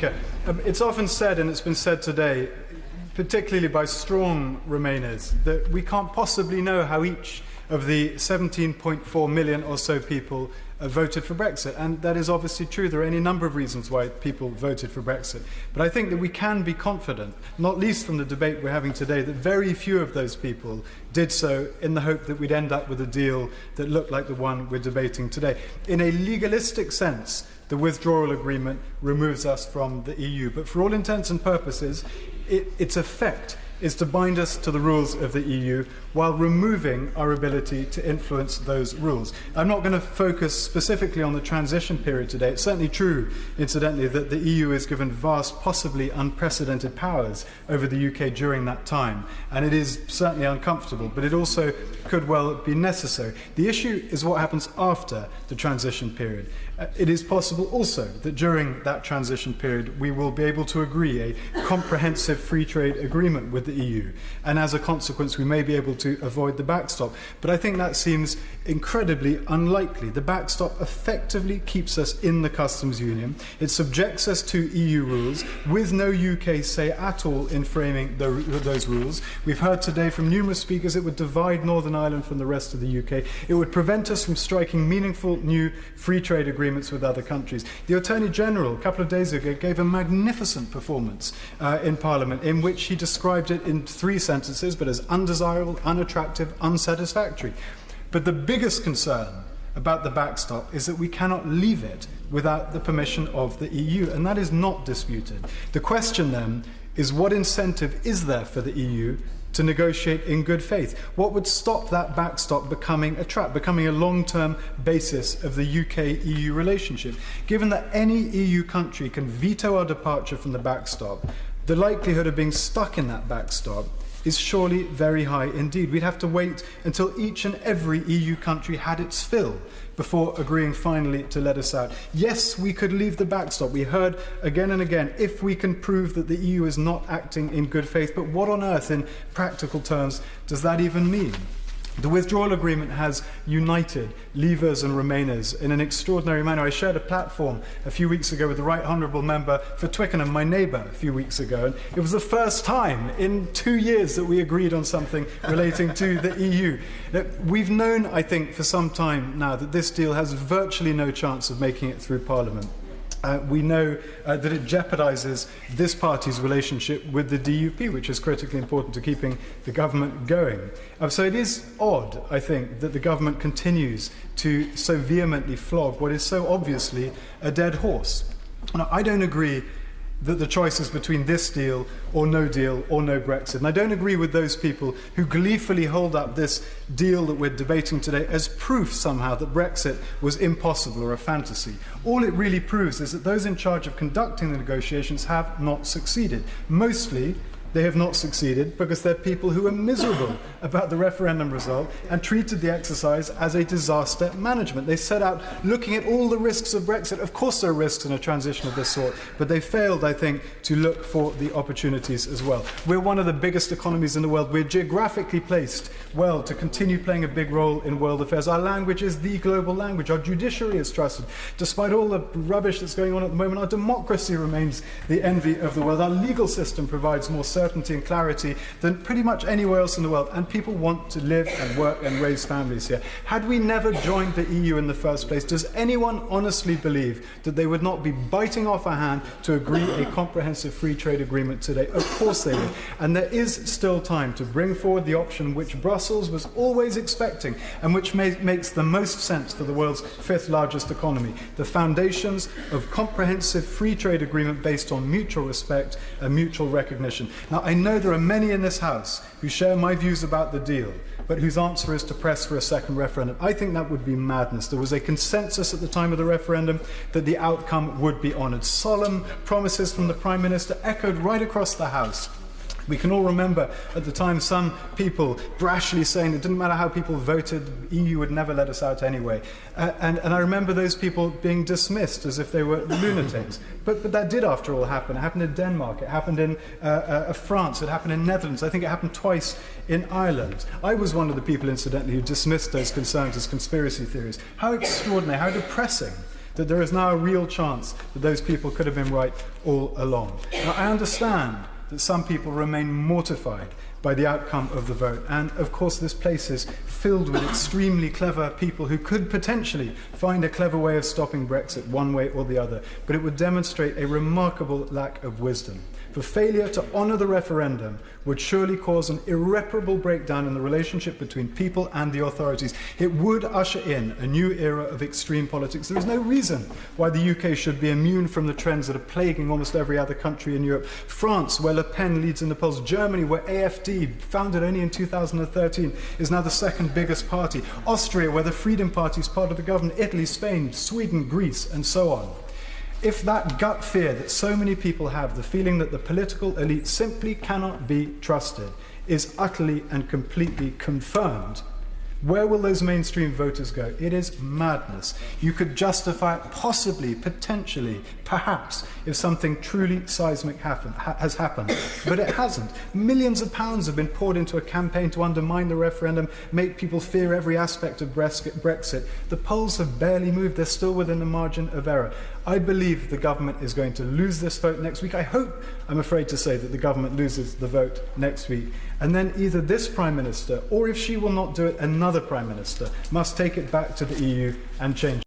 Okay. It's often said, and it's been said today, particularly by strong Remainers, that we can't possibly know how each of the 17.4 million or so people voted for Brexit. And that is obviously true. There are any number of reasons why people voted for Brexit. But I think that we can be confident, not least from the debate we're having today, that very few of those people did so in the hope that we'd end up with a deal that looked like the one we're debating today. In a legalistic sense, the withdrawal agreement removes us from the EU. But for all intents and purposes, its effect is to bind us to the rules of the EU while removing our ability to influence those rules. I'm not going to focus specifically on the transition period today. It's certainly true, incidentally, that the EU is given vast, possibly unprecedented powers over the UK during that time, and it is certainly uncomfortable, but it also could well be necessary. The issue is what happens after the transition period. It is possible also that during that transition period we will be able to agree a comprehensive free trade agreement with the EU, and as a consequence we may be able to avoid the backstop. But I think that seems incredibly unlikely. The backstop effectively keeps us in the customs union. It subjects us to EU rules with no UK say at all in framing those rules. We've heard today from numerous speakers it would divide Northern Ireland from the rest of the UK. It would prevent us from striking meaningful new free trade agreements with other countries. The Attorney General, a couple of days ago, gave a magnificent performance in Parliament in which he described it in 3 sentences, but as undesirable, unattractive, unsatisfactory. But the biggest concern about the backstop is that we cannot leave it without the permission of the EU, and that is not disputed. The question then is, what incentive is there for the EU to negotiate in good faith? What would stop that backstop becoming a trap, becoming a long-term basis of the UK-EU relationship? Given that any EU country can veto our departure from the backstop, the likelihood of being stuck in that backstop is surely very high indeed. We'd have to wait until each and every EU country had its fill before agreeing finally to let us out. Yes, we could leave the backstop. We heard again and again, if we can prove that the EU is not acting in good faith. But what on earth, in practical terms, does that even mean? The withdrawal agreement has united Leavers and Remainers in an extraordinary manner. I shared a platform a few weeks ago with the Right Honourable Member for Twickenham, my neighbour, a few weeks ago, and it was the first time in 2 years that we agreed on something relating to the EU. We've known, I think, for some time now that this deal has virtually no chance of making it through Parliament. We know that it jeopardises this party's relationship with the DUP, which is critically important to keeping the government going. So it is odd, I think, that the government continues to so vehemently flog what is so obviously a dead horse. Now, I don't agree that the choice is between this deal or no Brexit. And I don't agree with those people who gleefully hold up this deal that we're debating today as proof somehow that Brexit was impossible or a fantasy. All it really proves is that those in charge of conducting the negotiations have not succeeded. Mostly, they have not succeeded because they're people who are miserable about the referendum result and treated the exercise as a disaster management. They set out looking at all the risks of Brexit. Of course there are risks in a transition of this sort, but they failed, I think, to look for the opportunities as well. We're one of the biggest economies in the world. We're geographically placed well to continue playing a big role in world affairs. Our language is the global language. Our judiciary is trusted. Despite all the rubbish that's going on at the moment, our democracy remains the envy of the world. Our legal system provides more certainty and clarity than pretty much anywhere else in the world, and people want to live and work and raise families here. Had we never joined the EU in the first place, does anyone honestly believe that they would not be biting off a hand to agree a comprehensive free trade agreement today? Of course they would. And there is still time to bring forward the option which Brussels was always expecting and which makes the most sense for the world's 5th largest economy: the foundations of comprehensive free trade agreement based on mutual respect and mutual recognition. Now, I know there are many in this House who share my views about the deal, but whose answer is to press for a second referendum. I think that would be madness. There was a consensus at the time of the referendum that the outcome would be honoured. Solemn promises from the Prime Minister echoed right across the House. We can all remember at the time some people brashly saying it didn't matter how people voted, the EU would never let us out anyway. And I remember those people being dismissed as if they were lunatics. But that did, after all, happen. It happened in Denmark, it happened in France, it happened in Netherlands, I think it happened twice in Ireland. I was one of the people, incidentally, who dismissed those concerns as conspiracy theories. How extraordinary, how depressing that there is now a real chance that those people could have been right all along. Now, I understand that some people remain mortified by the outcome of the vote. And of course, this place is filled with extremely clever people who could potentially find a clever way of stopping Brexit one way or the other. But it would demonstrate a remarkable lack of wisdom. For failure to honour the referendum would surely cause an irreparable breakdown in the relationship between people and the authorities. It would usher in a new era of extreme politics. There is no reason why the UK should be immune from the trends that are plaguing almost every other country in Europe. France, where Le Pen leads in the polls. Germany, where AfD, founded only in 2013, is now the second biggest party. Austria, where the Freedom Party is part of the government. Italy, Spain, Sweden, Greece, and so on. If that gut fear that so many people have, the feeling that the political elite simply cannot be trusted, is utterly and completely confirmed, where will those mainstream voters go? It is madness. You could justify it possibly, potentially, perhaps, if something truly seismic has happened. But it hasn't. Millions of pounds have been poured into a campaign to undermine the referendum, make people fear every aspect of Brexit. The polls have barely moved. They're still within the margin of error. I believe the government is going to lose this vote next week. I hope, I'm afraid to say, that the government loses the vote next week. And then either this Prime Minister, or if she will not do it, another Prime Minister, must take it back to the EU and change.